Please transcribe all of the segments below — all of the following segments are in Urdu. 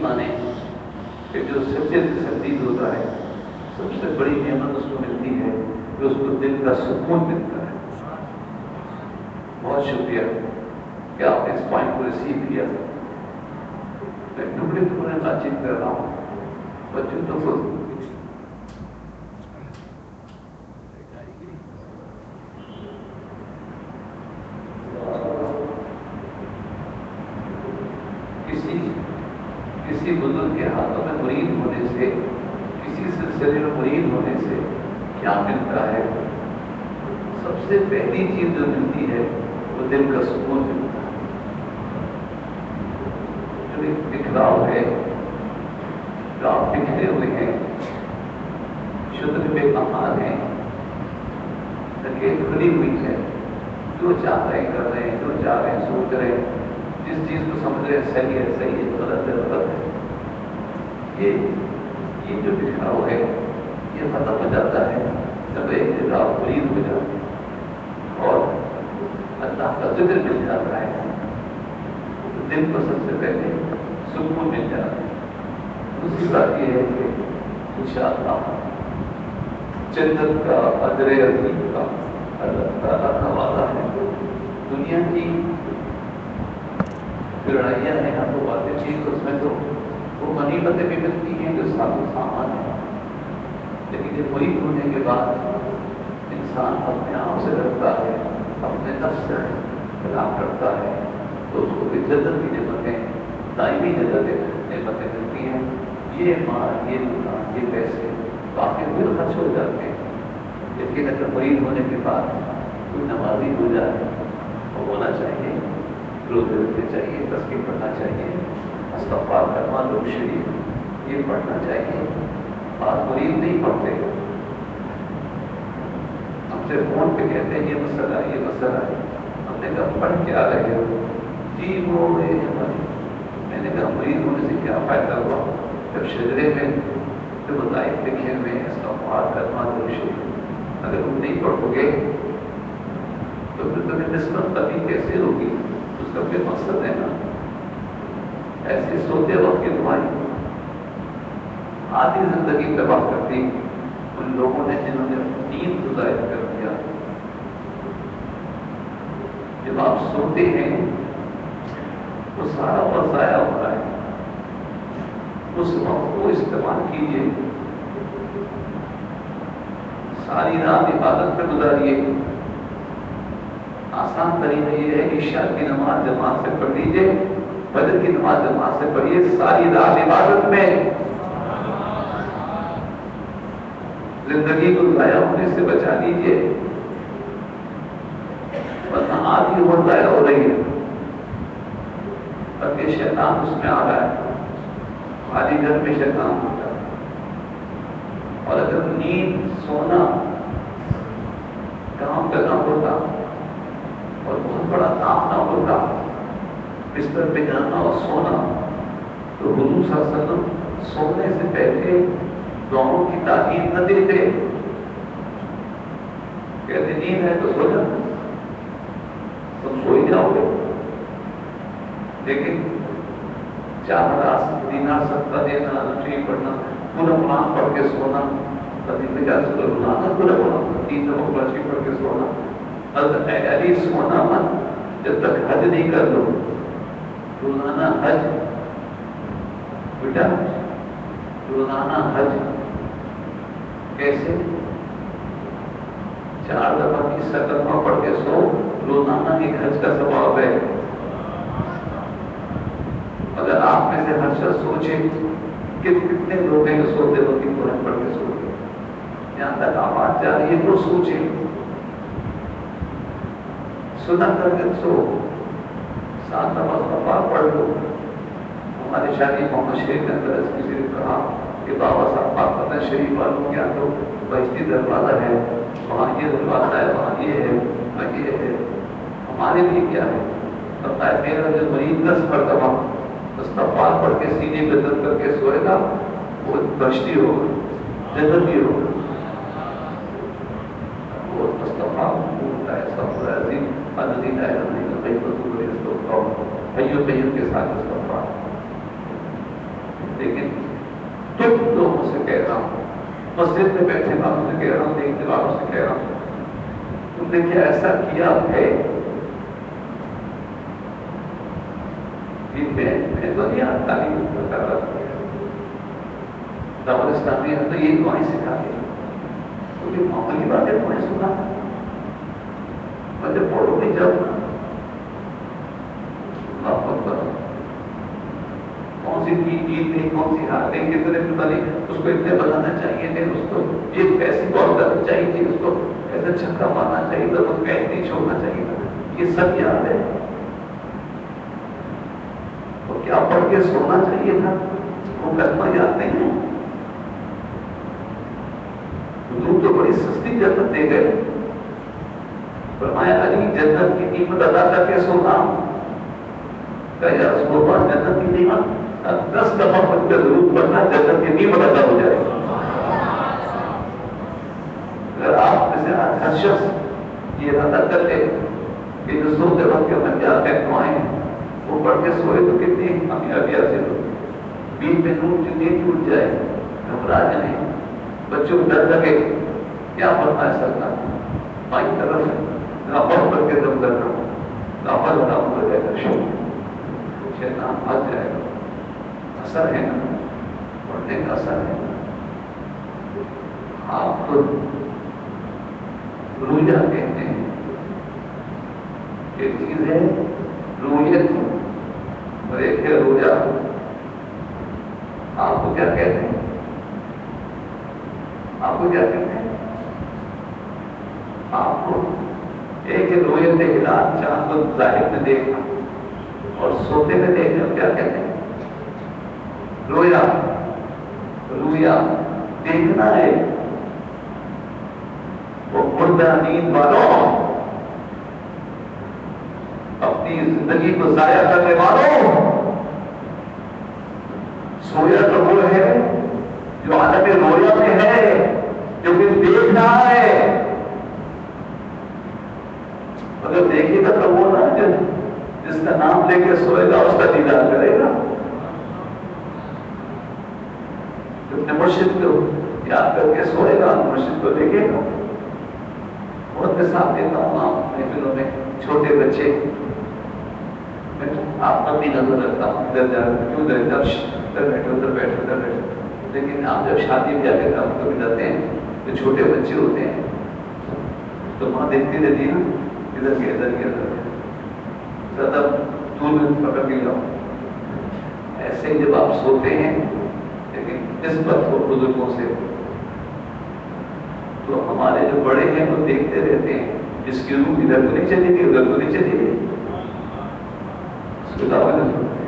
مانے کہ جو سچے سے سچیز ہوتا ہے سب سے بڑی نعمت اس کو ملتی ہے کہ اس کو دل کا سکون ملتا ہے. بہت شکریہ کہ آپ نے اس پوائنٹ کو ریسیو کیا. میں ٹکڑے ٹکڑے بات چیت کر رہا ہوں بچوں تو خود کسی بزرگ کے ہاتھوں میں مرید ہونے سے کسی سلسلے میں مرید ہونے سے کیا ملتا ہے؟ سب سے پہلی چیز جو ملتی ہے وہ دل کا سکون ملتا ہے. جو ایک بکھراؤ ہے جو آپ بکھرے ہوئے ہیں شدھ بے کمال ہیں تکلیف کھلی ہوئی ہے جو چاہ رہے کر رہے ہیں جو چاہ رہے ہیں سوچ رہے ہیں جس چیز کو سمجھ رہے ہیں صحیح ہے غلط ہے. یہ جو بکھراؤ ہے یہ ختم ہو جاتا ہے جب ایک جگہ مرید ہو جاتے ہیں اور اللہ کا ذکر مل جاتا ہے تو دل کو سب سے پہلے سکون مل جاتا ہے. دوسری بات یہ ہے کہ انشاءاللہ جنت کا اجر عظیم کا اللہ تعالیٰ کا وعدہ ہے. دنیا کی لڑائیاں ہیں ہم تو باتیں چیز اس میں تو وہ غنیمتیں بھی ملتی ہیں جو سامان ہے لیکن یہ مرید ہونے کے بعد انسان اپنے آپ سے لڑتا ہے اپنے نفس سے خلاف کرتا ہے تو اس کو بھی جنت کی نعمتیں دائمی نعمتیں ملتی ہیں. یہ مال یہ دکان یہ پیسے باقی پھر خرچ ہو جاتے ہیں لیکن اگر مرید ہونے کے بعد کوئی نمازی ہو جائے وہ ہونا چاہیے روزے رکھنے چاہیے تسبیح پڑھنا چاہیے استغفار کرنا لوگ شریف یہ پڑھنا چاہیے. بات مرید نہیں پڑھتے ہم سے فون پہ کہتے ہیں یہ مسئلہ ہے ہم نے کہا پڑھ کیا رہے ہو جی وہ میں نے کہا مرید ہونے سے کیا فائدہ ہوا جب شجرے میں جو بتائے لکھے میں استغفار کرنا لوگ شریف اگر تم نہیں پڑھو گے تو پھر تمہیں نسبت کبھی کیسے ہوگی؟ اس کا کوئی مقصد ہے نا. ایسے سوتے وقت کی دعائیں آدھی زندگی تباہ کرتی ان لوگوں نے جنہوں نے نیند کو ضائع کر دیا. جب آپ سوتے ہیں تو سارا وقت ضائع ہو رہا ہے. اس وقت کو استعمال کیجیے ساری رات عبادت پہ گزاریے. آسان طریقہ یہ ہے کہ عشاء کی نماز جماعت سے پڑھ لیجیے فجر کی نماز جماعت سے پڑھیے ساری رات عبادت میں زندگی کو ضائع ہونے سے بچا لیجیے ورنہ آدھی عمر ضائع ہو رہی ہے اور یہ شیطان اس میں آ رہا ہے. خالی گھر میں شیطان ہوتا ہے اور اگر نیند سونا کام کرنا ہوتا اور بہت بڑا کام نہ ہوتا بستر پہ جانا اور سونا تو حضور صلی اللہ علیہ وسلم سونے سے پہلے دعاؤں کی تاکید نہ دیتے کہتے نیند ہے تو سو جا تم سو ہی جاؤ گے. لیکن 4 دینار صدقہ دینا رسوئی پڑھنا پورا قرآن پڑھ کے سونا کبھی مجاز کو روزانہ پورا قرآن 3 دفعہ رسوئی پڑھ کے سونا علی سونا مت جب تک حج نہیں کر لو. روزانہ حج بیٹا روزانہ حج کیسے 4 دفعہ کی کلمہ پڑھ کے سو روزانہ ایک حج کا ثواب ہے. اگر آپ میں سے ہر شخص سوچے کہ کتنے لوگ ہیں جو سوتے وقت قرآن پڑھ کے سوتے یہاں تک آواز جا رہی ہے تو سوچے سنا کر کے سو 7 دفعہ پڑھ لو. ہمارے شادی محمد شریف کے اندر کسی نے کہا کہ بابا صاحب پاک فتح شریف والوں کیا تو بہشتی دروازہ ہے وہاں یہ دروازہ ہے وہاں یہ ہے وہاں یہ ہے ہمارے لیے کیا ہے؟ بتائے میرا جو مریض 10 مرتبہ استغفار پڑھ کے سینے پہ دم کر کے سوئے گا وہ بہشتی ہوگا جنتی ہوگا. وہ استغفار ہوتا ہے استغفار عظیم الذی لا الہ الا هو الحی القیوم کے ساتھ استغفار لیکن تم لوگوں سے کہہ رہا ہوں، مسجد میں بیٹھے والوں سے کہہ رہا ہوں، دیکھنے والوں سے کہہ رہا ہوں، تم نے کیا ایسا کیا ہے؟ میں تو نہیں تعلیم کر رہا تھا، دعوت اسلامی تو یہ دعائیں سکھا دی، تو یہ معمولی بات ہے دعائیں سنا، میں جب پڑھو نہیں جاؤں کون سی عید نہیں، کون سی ہار نہیں، کتنے پتہ نہیں، اس کو اتنے بنانا چاہیے تھے، اس کو یہ ایسی بال کرنی چاہیے تھی، اس کو ایسا چھکا مارنا چاہیے تھا، اس کو نہیں چھوڑنا چاہیے تھا، یہ سب یاد ہے. تو کیا پڑھ کے سونا چاہیے تھا؟ وہ کلمہ یاد نہیں ہے. حضور تو بڑی سستی جنت دے گئے، فرمایا علی جنت کی قیمت ادا کر کے سونا. کہ یا رسول اللہ جنت کی قیمت 10 دفعہ پڑھ کے ضرور پڑھنا، جنت کی قیمت ادا ہو جائے. اگر آپ میں سے ہر شخص یہ ارادہ کر لے کہ جو سوتے وقت کے منجات میں دعائیں وہ پڑھ کے سوئے تو کتنی کامیابی حاصل ہو. بیچ میں نور کی نیند ٹوٹ جائے، گھبرا جائیں، بچوں کو ڈر لگے کیا پڑھنا ہے سرکار بائیں طرف لاپر پڑھ کے دم کرنا، لاپر نام ہو جائے گا، شیطان بھاگ جائے گا. اثر ہے نا، پڑھنے کا اثر ہے. آپ تو رویا کہتے ہیں، ایک چیز ہے رویت اور ایک ہے رویا. آپ کو کیا کہتے ہیں؟ آپ کو کیا کہتے ہیں؟ آپ کو ایک ہے رویت ہلال، چاند کو ظاہر میں دیکھنا، اور سوتے میں دیکھنا کیا کہتے ہیں؟ رویا. رویا دیکھنا ہے. وہ مردہ نیند والوں، اپنی زندگی کو ضائع کرنے والوں، سویا تو وہ ہے جو عالم رویا میں ہے، جو کچھ دیکھ رہا ہے. اگر دیکھے گا تو وہ نا جس کا نام لے کے سوئے گا اس کا دیدار کرے گا. اپنے مرشد کو یاد کر کے سوئے گا، مرشد کو دیکھے گا. بہت مثال دیتا ہوں آپ محفلوں میں، چھوٹے بچے، آپ اپنی نظر رکھتا ہوں ادھر جا کیوں ادھر بیٹھے ادھر بیٹھے ادھر بیٹھے. لیکن آپ جب شادی بیاہ کے کام کبھی جاتے ہیں تو چھوٹے بچے ہوتے ہیں تو ماں دیکھتی رہتی ہے نا، ادھر کے ادھر کے ادھر کے، زیادہ دور میں پکڑ کے لاؤ. ایسے ہی جب آپ سوتے ہیں لیکن نسبت ہو بزرگوں سے، تو ہمارے جو بڑے ہیں وہ دیکھتے رہتے ہیں، جس کی روح ادھر کو نہیں چلی گئی ادھر کو نہیں چلی گئی، اس کو دعوت نہیں سنتے.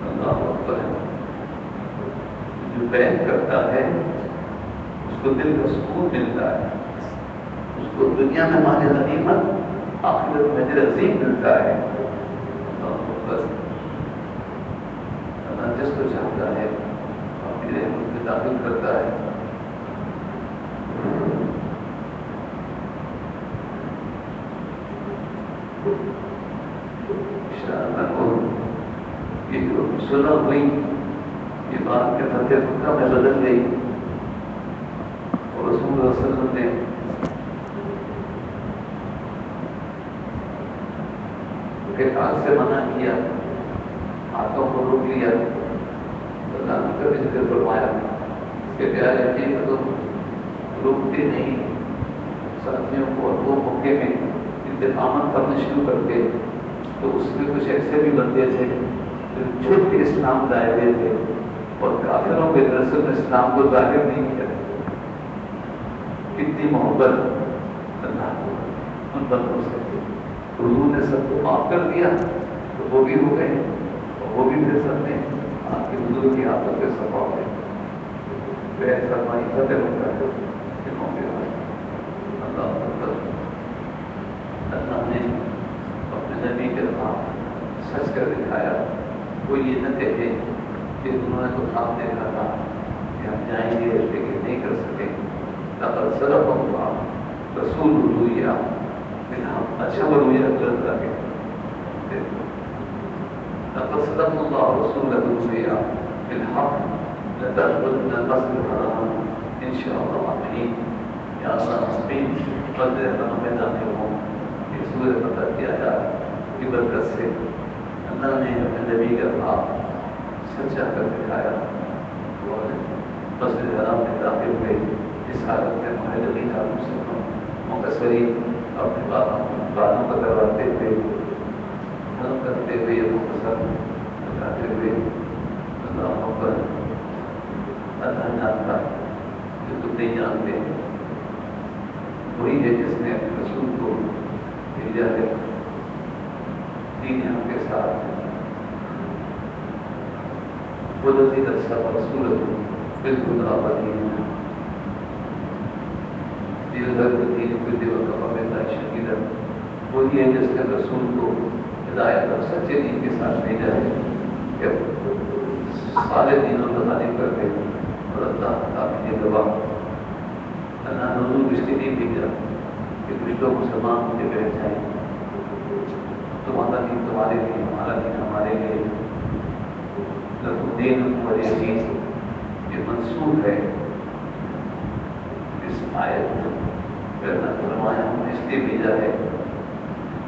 اللہ اکبر. جو بیان کرتا ہے اس کو دل کا سکون ملتا ہے، اس کو دنیا میں مال غنیمت، آخرت میں اجر عظیم ملتا ہے. اللہ اکبر. اللہ جس کو چاہتا ہے اپنی رحمت میں داخل کرتا ہے. یہ جو سنا ہوئی یہ بات کے فتح مکہ میں بدل گئی، اور رسول اللہ صلی اللہ علیہ وسلم نے قتال سے منع کیا، ہاتھوں کو روک لیا. اللہ نے کبھی ذکر فرمایا کہ پیارے جی تو روکتے نہیں ساتھیوں کو، اور وہ موقع میں انتقامات کرنا شروع کرتے تو اس میں کچھ ایسے بھی بندے تھے جو چھپ کے اسلام لائے ہوئے تھے اور کافروں کے رسم میں اسلام کو ظاہر نہیں کیا. کتنی محبت اللہ کو ان بندوں سے. حضور نے سب کو معاف کر دیا تو وہ بھی ہو گئے، اور وہ بھی پھر سب نے آپ کے حضور کی ہاتھوں کے سفا ہوئے. فرمائی فتح ہوتا ہے کہ موقع اللہ اکبر. اللہ نے اپنے نبی کے ساتھ سچ کر دکھایا. کوئی یہ نہ کہے کہ انہوں نے تو خواب دیکھا تھا کہ ہم جائیں گے لیکن نہیں کر سکے. لقد صدقكم الله رسول الرؤيا، پھر ہم اچھا وہ رویا غلط کر کے لقد صدق الله رسوله الرؤيا بالحق لتدخلن المسجد الحرام ان شاء الله امين. یا اللہ امین. قدر رحم میں داخل ہوں. یہ سورہ فتح کی آیات کی برکت سے اللہ نے اپنے نبی کا خواب سچا کر دکھایا اور مسجد حرام میں داخل ہوئے. اس حالت میں معاہدہ مقصری اپنے باتوں کا کرواتے ہوئے ختم کرتے ہوئے مختصر بتاتے ہوئے اللہ پر اللہ جانتا جو تم نہیں جانتے وہی ہے جس نے اپنے رسول کو بھیجا ہے دین ہم کے ساتھ وہ لذیذ اچھا رسول بالکل آبادی ہے. وہی ہے جس نے رسول کو ہدایت اور سچے دین کے ساتھ بھیجا ہے کہ سارے دینوں کو تعلیم کر کے اور اللہ تعالیٰ کی گواہ اللہ نظور اس کے لیے بھیجا کہ کچھ لوگ مسلمان ہو کے بیٹھ جائیں. تمہارا دین تمہارے لیے ہمارا دین ہمارے لیے دین بڑی چیز یہ منصور ہے. اس آیت کرنا فرمایا ہم نے اس لیے بھیجا ہے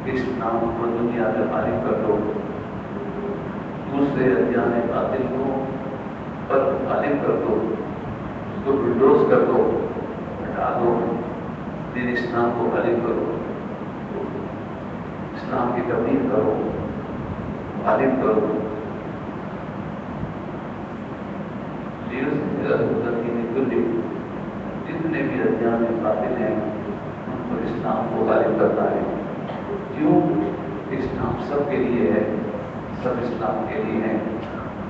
کہ اس نام کو دنیا میں غالب کر دو. دوسرے ادیان باطل کو پر غالب کر دو. اس کو بلڈوز کر دو ہٹا دو. دین اسلام کو غالب کرو. اسلام کی تبلیغ کرو غالب کرو. جتنے بھی ادیان باطل ہیں ان کو اسلام کو غالب کرتا ہے. کیوں؟ اسلام سب کے لیے ہے. سب اسلام کے لیے ہیں.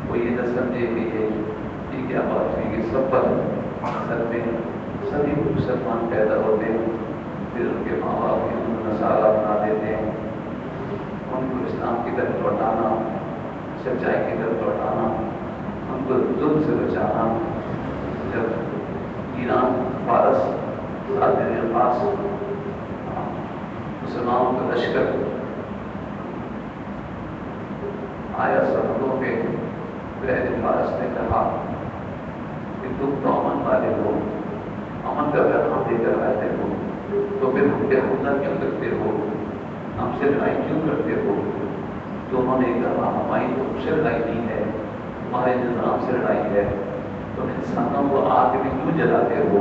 وہ یہ نہ سمجھے کہ یہ کیا بات ہے کہ سب پر اثر میں سبھی مسلمان پیدا ہوتے ہیں پھر ان کے ماں باپ ان کو نصارہ بنا دیتے ہیں. ان کو اسلام کی طرف لوٹانا سچائی کی طرف لوٹانا ان کو ظلم سے بچانا. جب ایران فارس صادر پاس مسلمانوں کا لشکر آیا سرحدوں پہ پہلے فارس نے کہا کہ تم تو امن والے ہو امن کا پیغام دے کر آتے ہو تو پھر ہم پہ حملہ کیوں کرتے ہو ہم سے لڑائی کیوں کرتے ہو. تو انہوں نے کہا ہماری تم سے لڑائی نہیں ہے تمہارے نظام سے لڑائی ہے. تم انسانوں کو آگ میں کیوں جلاتے ہو.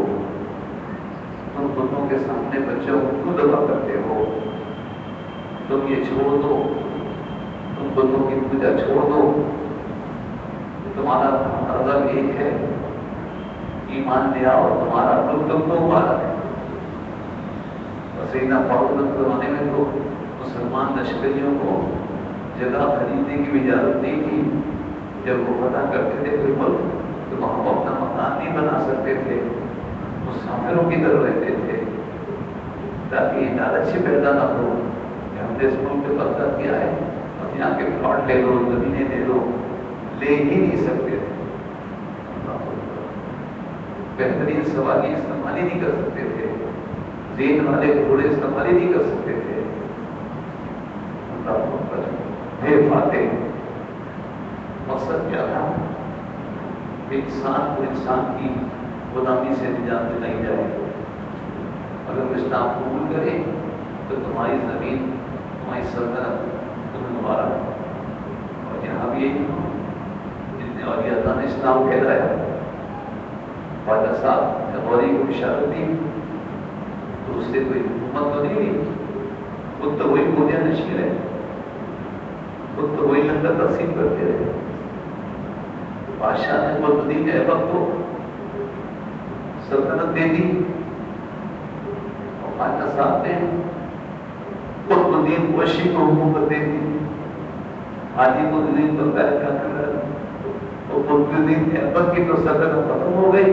تم بتوں کے سامنے بچوں کو کیوں دبا کرتے ہو. تم یہ چھوڑ دو. تم بتوں کی پوجا چھوڑ دو. تمہارا مطلب ایک ہے ایمان لیا اور تمہارا تم تو مبارک ہے. سیدنا فاروق کے زمانے میں تو مسلمان لشکریوں کو جگہ خریدنے کی بھی اجازت نہیں تھی. جب وہ فتح کرتے تھے کوئی ملک تو وہاں وہ اپنا مکان نہیں بنا سکتے تھے. مسافروں کی طرح رہتے تھے تاکہ یہ لالچ پیدا نہ ہو کہ ہم نے اس ملک پہ قبضہ کیا ہے اور یہاں کے پلاٹ لے لو زمینیں لے لو. لے ہی نہیں سکتے تھے. بہترین سواری استعمال ہی نہیں کر سکتے تھے. زین والے گھوڑے استعمال ہی نہیں کر سکتے تھے. فاتح مقصد کیا تھا کہ انسان کو انسان کی غلامی سے نجات دلائی جائے. اگر وہ اسلام قبول کرے تو تمہاری زمین تمہاری سلطنت تمہیں مبارک. اور یہاں بھی جتنے اولیاء نے اسلام کہلایا خواجہ صاحب نے غوری کو بشارت دی تو اس سے کوئی حکومت تو نہیں ہوئی. خود تو وہی گولیاں نشی رہے. خود تو وہی لنگر تقسیم کرتے رہے. بادشاہ نے قطب الدین ایبک کو سلطنت دے دی اور خواجہ صاحب نے قطب الدین کوشی کو حکومت دے دی. حاجی قطب الدین تو پہلے کیا کر رہا ہے تو قطب الدین ایبک کی تو سلطنت ختم ہو گئی.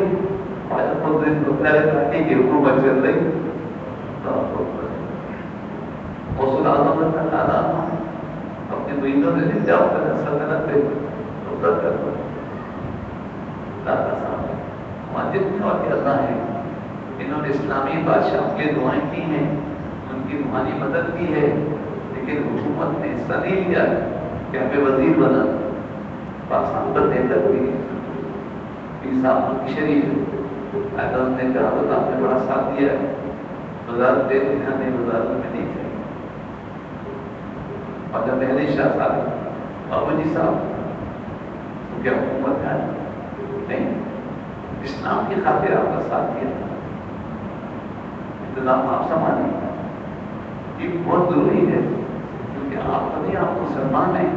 خواجہ قطب الدین تو پہلے کہا کہ حکومت چل رہی. غوث العظم کا دادا اپنے مریدوں سے جاؤ کر سلطنت پہ قبضہ کر دو. دادا صاحب ہمارے جتنے اور اللہ ہیں انہوں نے اسلامی بادشاہوں کے دعائیں کی ہیں ان کی روحانی مدد کی ہے لیکن حکومت نے حصہ نہیں لیا ہے. کہ ہمیں وزیر بنا، پاکستان بننے تک بھی صاحب کی شریف حیدر نے کہا تو آپ نے بڑا ساتھ دیا ہے، وزارت دے دیا نہیں، وزارت میں نہیں تھے. اور جب مہدی شاہ صاحب بابو جی صاحب تو کیا حکومت ہے نہیں، اسلام کی خاطر آپ کا ساتھ دیا، انتظام آپ سنبھالیں، یہ بہت ضروری ہے کیونکہ آپ ابھی آپ مسلمان ہیں،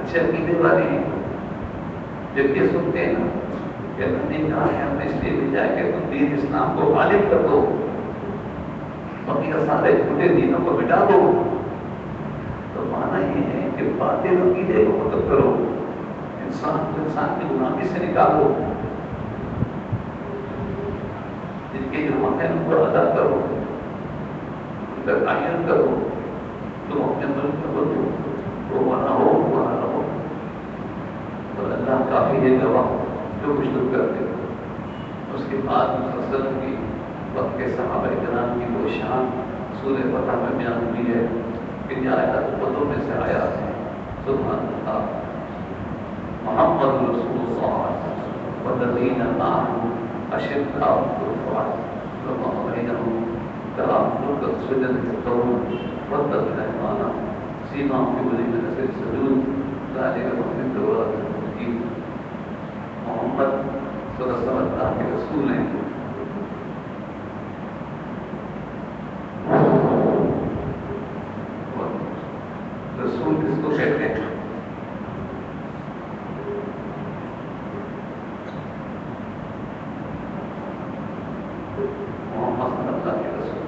اچھے عقیدے والے ہیں. جب یہ سنتے ہیں نا کہ اللہ نے کہا ہے ہم نے اس لیے بھیجا ہے کہ تم دین اسلام کو غالب کر دو، باقی سارے جھوٹے دینوں کو مٹا دو، تو معنی یہ ہے کہ باطل عقیدے کو ختم کرو، انسان کی غلامی سے نکالو، جن کے جو حق ہیں ان کو ادا کرو، ان کا تعین کرو، تم اپنے ملک میں بدلو، وہ وہاں ہو وہاں رہو. اور اللہ کافی ہے گواہ جو کچھ لوگ کرتے. اس کے بعد مسلسل کی وقت کے صحابہ کرام کی وہ شان سورہ فتح میں بیان ہوئی ہے کہ یہ آیات بدوں میں سے آیات ہیں. سبحان اللہ. محمد رسول اللہ والذین معه اشداء علی الكفار رحماء بینہم تراءهم رکعا سجدا یبتغون فضلا من الله سیماهم فی وجوہہم من اثر السجود ذلک مثل التوراة والانجیل. محمد صلی اللہ علیہ وسلم اللہ کے رسول ہیں. رسول کس کو کہتے ہیں؟ محمد صلی اللہ کے رسول.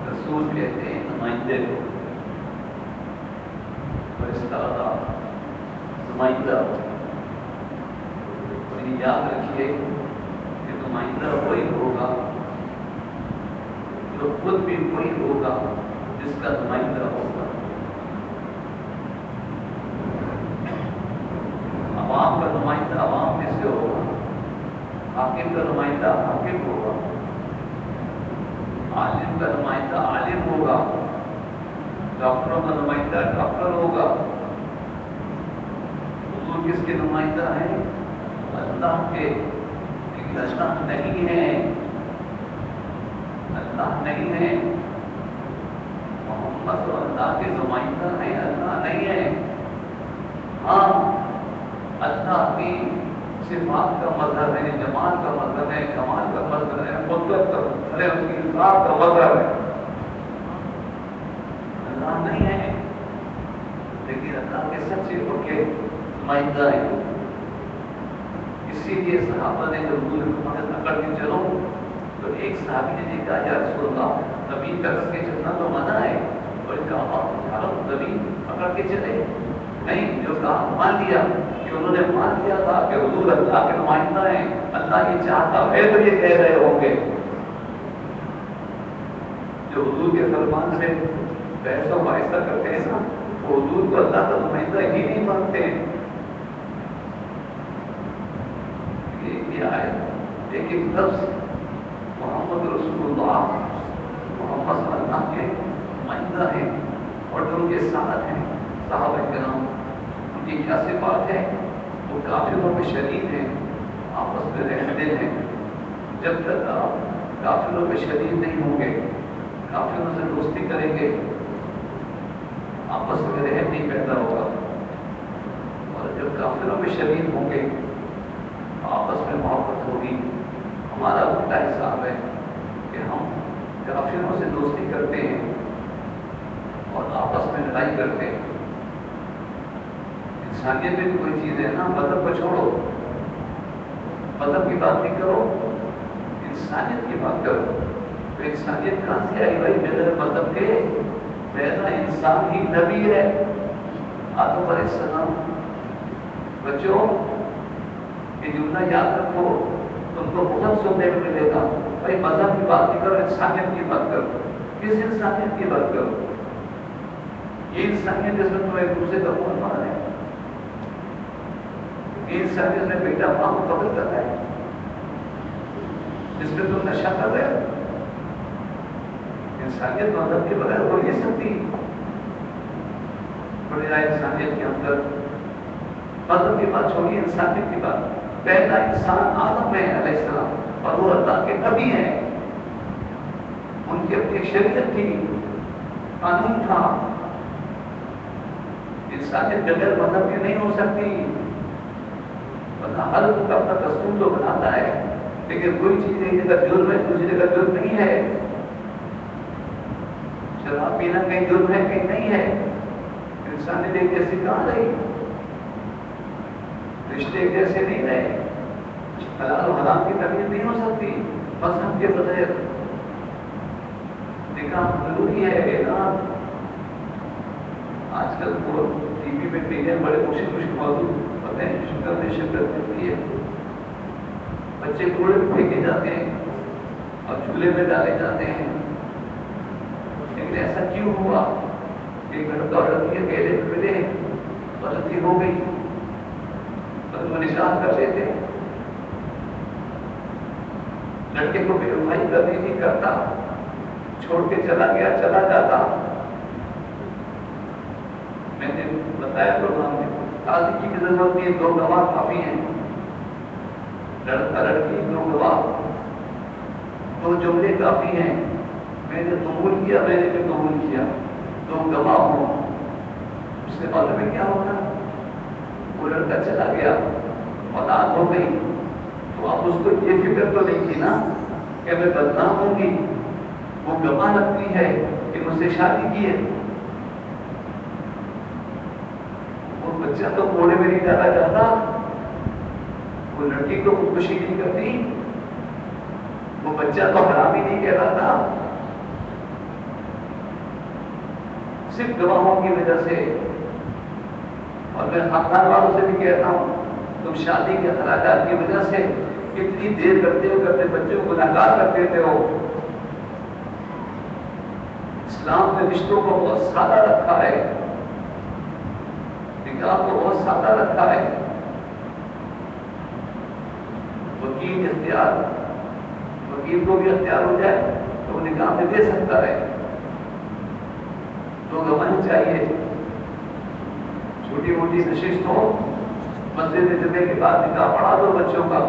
رسول کہتے ہیں نمائندے کو، فرشتہ نمائندہ. اور یہ یاد رکھیے کہ نمائندہ وہی ہوگا جو خود بھی وہی ہوگا جس کا نمائندہ ہوگا. عوام کا نمائندہ عوام میں سے ہوگا، حاکم کا نمائندہ حاکم ہوگا، عالم کا نمائندہ عالم ہوگا، ڈاکٹروں کا نمائندہ ڈاکٹر ہوگا. حضور کس کے نمائندہ ہیں؟ اللہ کے. لیکن اللہ نہیں ہے، اللہ نہیں ہے. محمد اللہ کے نمائندہ ہیں، اللہ نہیں ہے. ہاں اللہ کی صفات کا مظہر ہے، جمال کا مظہر ہے، کمال کا مظہر ہے، قدرت کا مظہر ہے، اس کی ذات کا مظہر ہے. اللہ نہیں ہے لیکن اللہ کے سچے پکے نمائندہ ہیں. اسی لیے صحابہ نے جب حضور کو پکڑ کے چلو تو ایک صحابی نے کہا یا رسول اللہ زمین پہ کر کے چلنا تو منع ہے، اور اس کا آپ زمین پکڑ کے چلے نہیں. جو کہا مان لیا کہ انہوں نے مان لیا تھا کہ حضور اللہ کے نمائندہ ہیں، اللہ یہ چاہتا ہے تو یہ کہہ رہے ہوں گے. جو حضور کے فرمان سے بحث و مباحثہ کرتے ہیں نا وہ حضور کو اللہ کا نمائندہ ہی نہیں مانتے ہیں. یہ آیت ایک ایک لفظ محمد رسول اللہ محمد صلی اللہ کے نمائندہ ہیں اور جو ان کے ساتھ ہیں صحابہ کرام. ان کی کیا صفات ہے؟ وہ کافروں میں شدید ہیں، آپس میں رحم دل ہیں. جب تک آپ کافروں میں شدید نہیں ہوں گے، کافروں سے دوستی کریں گے، آپس میں رحم نہیں پیدا ہوگا. اور جب کافروں میں شدید ہوں گے آپس میں محبت ہوگی. ہمارا الٹا حساب ہے کہ ہم کافروں سے دوستی کرتے ہیں اور آپس میں لڑائی کرتے ہیں. انسانیت میں بھی کوئی چیز ہے نا، مذہب کو چھوڑو، مذہب کی بات نہیں کرو، انسانیت کی بات کرو. تو انسانیت کہاں سے آئی بھائی؟ بغیر مذہب کے پہلا انسان ہی نبی ہے، آدم علیہ السلام. بچوں یہ جملہ یاد رکھو، تم کو بہت سننے میں ملے گا. بھائی مذہب کی بات نہیں کرو، انسانیت کی بات کرو. کس انسانیت کی بات کرو؟ یہ انسانیت جس میں تم ایک دوسرے کا خون مار رہے ہیں، یہ انسانیت میں بیٹا ماں کو قتل کر رہا ہے، جس میں تم نشہ کر رہے ہو. انسانیت مذہب کے بغیر ہو نہیں سکتی. چھوڑے جائے انسانیت کے اندر. مذہب کی بات چھوڑیے، انسانیت کی بات. پہلا انسان آدم ہے علیہ السلام، اور وہ اللہ کے نبی ہیں. ان کی اپنی شریعت تھی، قانون تھا. انسانیت بغیر مذہب کی نہیں ہو سکتی. ورنہ ہر ملک اپنا دستور تو بناتا ہے، لیکن کوئی چیز ایک جگہ جرم ہے دوسری جگہ جرم نہیں ہے. شراب پینا کہیں جرم ہے کہیں نہیں ہے. انسانیت ایک جیسی کہاں رہی؟ رشتے ایک جیسے نہیں رہے. حلال و حرام کی تمیز نہیں ہو سکتی مذہب کے بغیر. نکاح ضروری ہے. اعلان آج کل وہ ٹی وی پہ پینے بڑے مشکل موضوع پتہ ہیں، شکر ملتی ہے. بچے کوڑے میں پھینکے جاتے ہیں اور چولہے میں ڈالے جاتے ہیں. لیکن ایسا کیوں ہوا کہ لڑکا اور لڑکی اکیلے ملے، غلطی ہو گئی اور وہ نکاح کر لیتے. لڑکے کو بے وفائی کرنی نہیں کرتا، چھوڑ کے چلا گیا، چلا جاتا. میں نے بتایا پروگرام میں قاضی کی بھی ضرورت نہیں ہے، 2 گواہ کافی ہیں. لڑکا لڑکی 2 گواہ، 2 جملے کافی ہیں. میں نے قبول کیا، میں نے بھی قبول کیا. 2 گواہ ہوں. اس کے بعد میں کیا ہوگا؟ وہ لڑکا چلا گیا، اولاد ہو گئی، تو اب اس کو یہ فکر تو نہیں تھی نا کہ میں بدنام ہوں گی. وہ گواہ رکھتی ہے کہ مجھ سے شادی کی ہے. وہ بچہ تو کوڑے میں نہیں ڈالا جاتا. وہ لڑکی کو خودکشی نہیں کرتی. وہ بچہ تو حرامی نہیں کہلاتا. صرف گواہوں کی وجہ سے. اور میں خاندان والوں سے بھی کہتا ہوں، تم شادی کے اخراجات کی وجہ سے کتنی دیر کرتے بچے کو گناہگار کر دیتے ہو. اسلام نے رشتوں کو بہت سادہ رکھا ہے، نکاح کو بہت سادہ رکھا ہے. وکیل کو بھی اختیار ہو جائے تو وہ نکاح میں دے سکتا ہے. 2 گواہ چاہیے. چھوٹی موٹی نشست ہو، مسجد جمعے کے بعد نکاح پڑھا دو بچوں کا،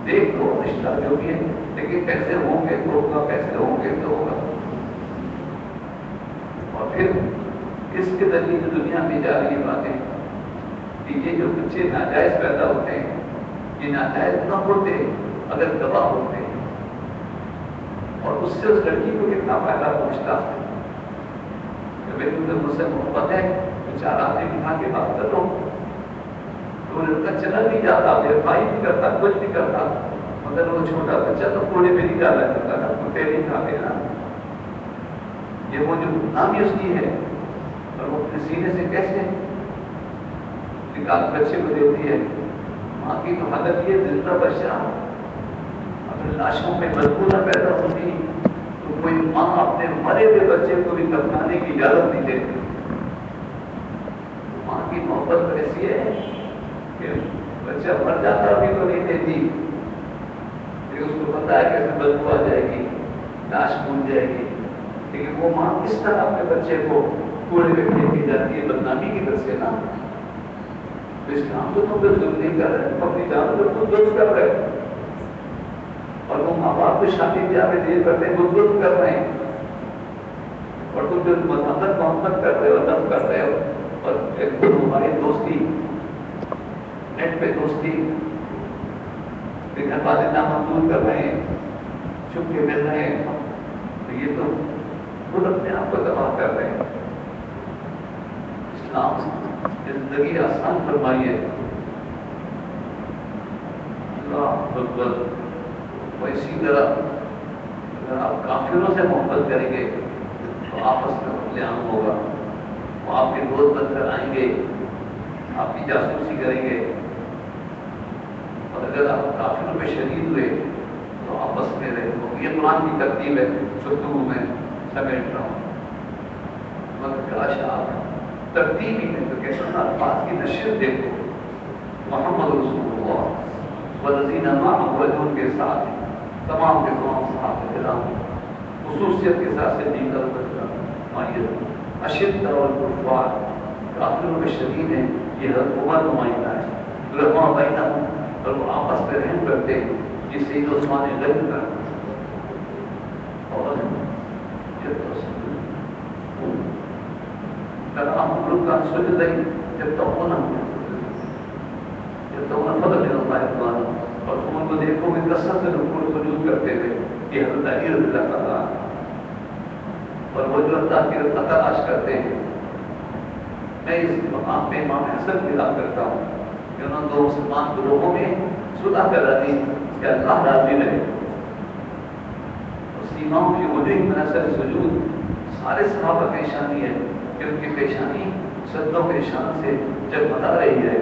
دیکھ لو رشتہ جو بھی ہے، لیکن کیسے ہوں گے تو ہوگا، کیسے ہوں گے تو ہوگا. اور پھر اس کے ذریعے جو دنیا میں جا رہی باتیں کہ یہ جو بچے ناجائز پیدا ہوتے ہیں، یہ ناجائز نہ ہوتے اگر گواہ ہوتے، اور اس سے اس لڑکی کو کتنا فائدہ پہنچتا. کہ میری تو مجھ سے محبت ہے، تو 4 آدمی بٹھا کے بات کر لو. تو لڑکا چلا نہیں جاتا، بے وفائی نہیں کرتا، کچھ نہیں کرتا. مگر وہ چھوٹا بچہ تو کوڑے میں نہیں ڈالا جاتا نا، کتے نہیں کھاتے نا. یہ وہ جو نامی اس کی ہے، اور وہ اپنے سینے سے کیسے نکال بچے کو دیتی ہے. ماں کی تو حالت یہ زندہ بچہ اگر لاشوں میں بدبو نہ پیدا ہوتی تو کوئی ماں اپنے مرے ہوئے بچے کو بھی دفنانے کی اجازت نہیں دیتی. ماں کی محبت ایسی ہے کہ بچہ مر جاتا بھی تو نہیں دیتی، کہ اس کو پتا ہے کہ بدبو آ جائے گی، لاش پھول جائے گی. لیکن وہ ماں کس طرح اپنے بچے کو کوڑے میں پھینکی جاتی ہے بدنامی کی وجہ سے نا. اسلام تو تم ظلم نہیں کر رہے، تم اپنی جان پر خود ظلم کر رہے. اور وہ ماں باپ کو شادی بیاہ میں دیر کرتے ہیں، وہ ظلم کر رہے ہیں. اور تم جو محبت کر رہے ہو، دم کر رہے ہو. اور ایک ہماری دوستی نیٹ پہ دوستی گھر والے نامنظور کر رہے ہیں، چھپ کے مل رہے ہیں، تو یہ تو خود اپنے آپ کو تباہ کر رہے ہیں. اسلام زندگی آسان فرمائی ہے. اللہ اکبر. وہ اسی طرح اگر آپ کافروں سے محبت کریں گے تو آپس میں قتل عام ہوگا. وہ آپ کے دوست بن کر آئیں گے، آپ کی جاسوسی کریں گے. اور اگر آپ کافروں پہ شدید ہوئے تو آپس میں رہے. یہ قرآن کی ترتیب ہے، گفتگو میں سمیٹ رہا ہوں. مگر کاش آپ ترتیب ہی میں تو کیسے الفاظ کی نشر دیکھو. محمد رسول اللہ والذین معه وجود کے ساتھ تمام کے تمام صحابہ کرام خصوصیت کے ساتھ سے دین کا اشد والکفار کافروں کے شدید ہیں، یہ حضرت عمر نمائندہ ہے، رحمہ بینہ، اور وہ آپس میں رحم کرتے ہیں، یہ سید عثمان غنی کا اور کا سجد نہیں جب تک ہونا جب تک ہونا فضل ہے اللہ اور تم ان کو دیکھو گے کثرت سے رکوع سجود کرتے ہوئے، یہ حضرت علی رضی اللہ تعالیٰ اور وہ جو اللہ کی رضا تلاش کرتے ہیں۔ میں اس مقام پہ امام حسن کی بات کرتا ہوں کہ انہوں نے دو مسلمان گروہوں میں صلح کرا دی کہ اللہ راضی رہے، اور سیماؤں کی وجہ منحصر سجود سارے صحابہ پیشانی ہے کہ ان کی پیشانی سجدوں کے نشان سے جگمگا رہی ہے،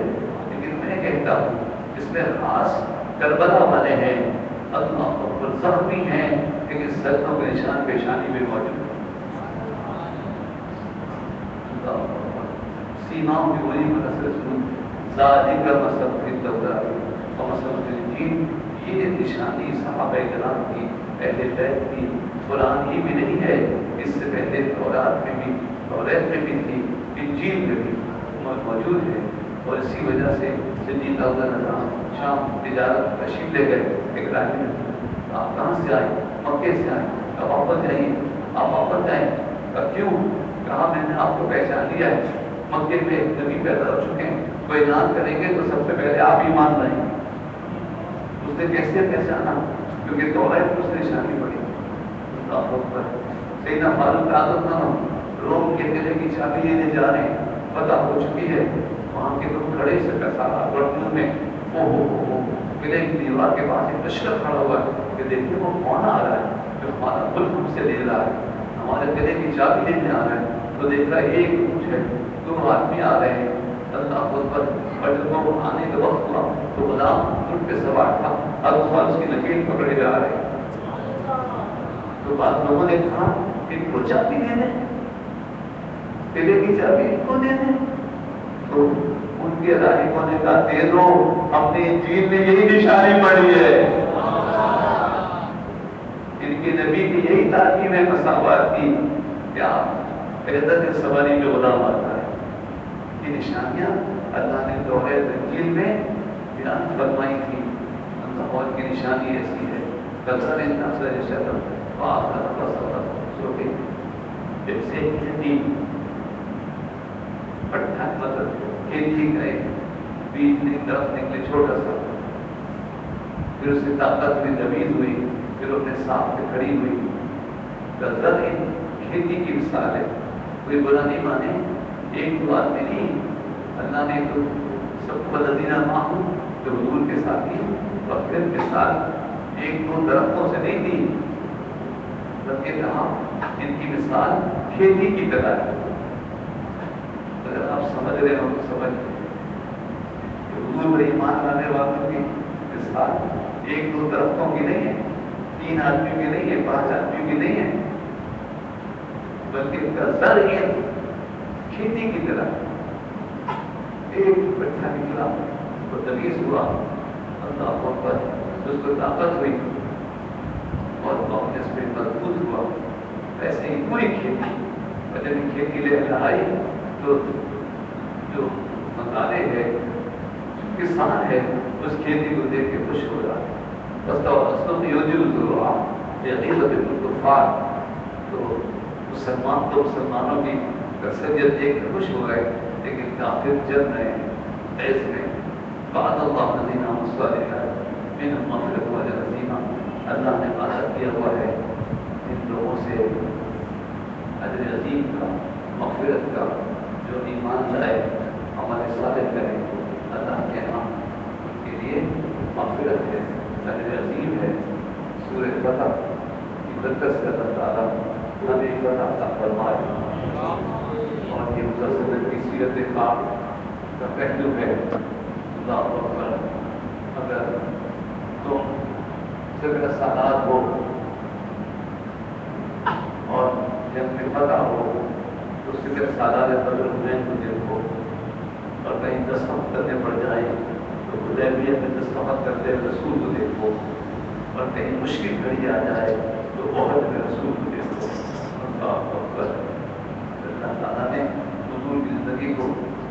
لیکن میں کہتا ہوں اس میں خاص کربلا والے ہیں، اللہ اکبر زخمی ہیں، لیکن سجدوں کے نشان پیشانی میں موجود ہے۔ سیماؤں کی وہی منحصر سجود ذالک مثل التوراۃ و مثل الانجیل، یہ نشانی صحابہ کرام کی، اہل بیت کی قرآن ہی میں نہیں ہے، اس سے پہلے تورات میں بھی، توریت میں بھی تھی، انجیل میں بھی موجود ہے، اور اسی وجہ سے سیدنا داؤد نظام شام تجارت تشریف لے گئے، ایک راہی نے آپ کہاں سے آئے؟ مکے سے آئے، اب واپس جائیے، آپ واپس جائیں، کیوں؟ کہا میں نے آپ کو پہچان لیا ہے، مکے میں ایک نبی پیدا ہو چکے ہیں، کوئی اعلان کریں گے تو سب سے پہلے آپ ہی مان رہے ہیں۔ اس نے کیسے پہچانا؟ کیونکہ توریت اس نے نشانی پڑی۔ اللہ اکبر۔ سیدنا فاروق عادت نہ ہو، روم کے قلعے کی چابی لینے جا رہے ہیں، پتہ ہو چکی ہے، وہاں کے لوگ کھڑے سے کسارا گردنوں میں او قلعے کی دیوار کے پاس ایک لشکر کھڑا ہوا ہے کہ دیکھیے وہ کون آ رہا ہے جو ہمارا ملک ہم سے لے رہا ہے، ہمارے قلعے کی چابی لینے آ رہا ہے، تو دیکھ رہا ہے ایک اونٹ ہے، دو آدمی آ رہے ہیں۔ اللہ اکبر۔ اور جب وہ آنے کا وقت ہوا تو غلام اونٹ پہ سوار تھا، اب اس کی نکیل پکڑے جا رہے ہیں، تو بعض لوگوں نے کہا ان کو چابی دے دیں، قلعے کی چابی ان کو دے دیں، تو ان کے راہبوں نے کہا دے دو، اپنی انجیل میں یہی نشانی پڑی ہے، ان کے نبی کی یہی تعلیم ہے مساوات کی، کیا عزت سواری جو غلام آتا ہے، یہ نشانیاں اللہ نے توریت انجیل میں بیان فرمائی تھی۔ اللہ اور کی نشانی ایسی ہے، کثر نصر شرم وآخر فصل سوکے جیسے کھیتی پٹھا مطلب کھیتی گئے، بیج ایک طرف نکلے چھوٹا سا، پھر اس کی طاقت بھی نوید ہوئی، پھر اپنے ساتھ پہ کھڑی ہوئی، کثر کھیتی کی مثال ہے، کوئی برا نہیں مانے، ایک دو آدمی نہیں، اللہ نے تو سب کو لذینہ ماہو جو حضور کے ساتھ ہی وقت کے ساتھ ایک دو درختوں سے نہیں دی، بلکہ کہا ان کی مثال کھیتی کی طرح ہے۔ اگر آپ سمجھ رہے ہو تو سمجھ کہ حضور پر ایمان لانے والوں کی مثال ایک دو درختوں کی نہیں ہے، تین آدمیوں کی نہیں ہے، پانچ آدمیوں کی نہیں ہے، بلکہ ان کا زر کھیتی کی طرح ایک بچہ نکلا تو تمیز ہوا، اللہ اکبر، اس کو طاقت ہوئی اور اپنے اس پہ مضبوط ہوا، ایسے ہی پوری کھیتی، اور جب کھیتی لے آئی تو جو مکانے ہے، جو کسان ہے، اس کھیتی کو دیکھ کے خوش ہو رہا ہے، بس تو مسلمانوں کی اکثریت دیکھ کے خوش ہو گئے، لیکن کافر جل رہے ہیں ایس میں بعد اللہ الذین الصالحات منهم مغفرۃ واجر عظیمہ، اللہ نے وعدہ کیا ہوا ہے ان لوگوں سے اجر عظیم کا، مغفرت کا، جو ایمان لائے عمل صالح کرے، اللہ کے ہاں ان کے لیے مغفرت ہے، اجر عظیم ہے۔ سورہ فتح کی برکت سے اللہ تعالیٰ ہمیں فتح عطا فرمائے، اور یہ مسلسل کی سیرت پاک کا پہلو ہے۔ اللہ اکبر۔ اگر تم ذکر سالات ہو اور جب میں فتح ہو تو ذکر سالات بدر حنین کو دیکھو، اور کہیں دستخط کرنے پڑ جائے تو حدیبیہ میں دستخط کرتے ہوئے رسول کو دیکھو، اور کہیں مشکل گھڑی آ جائے تو احد میں رسول کو دیکھو۔ اللہ اکبر۔ اللہ تعالیٰ نے حضور کی زندگی کو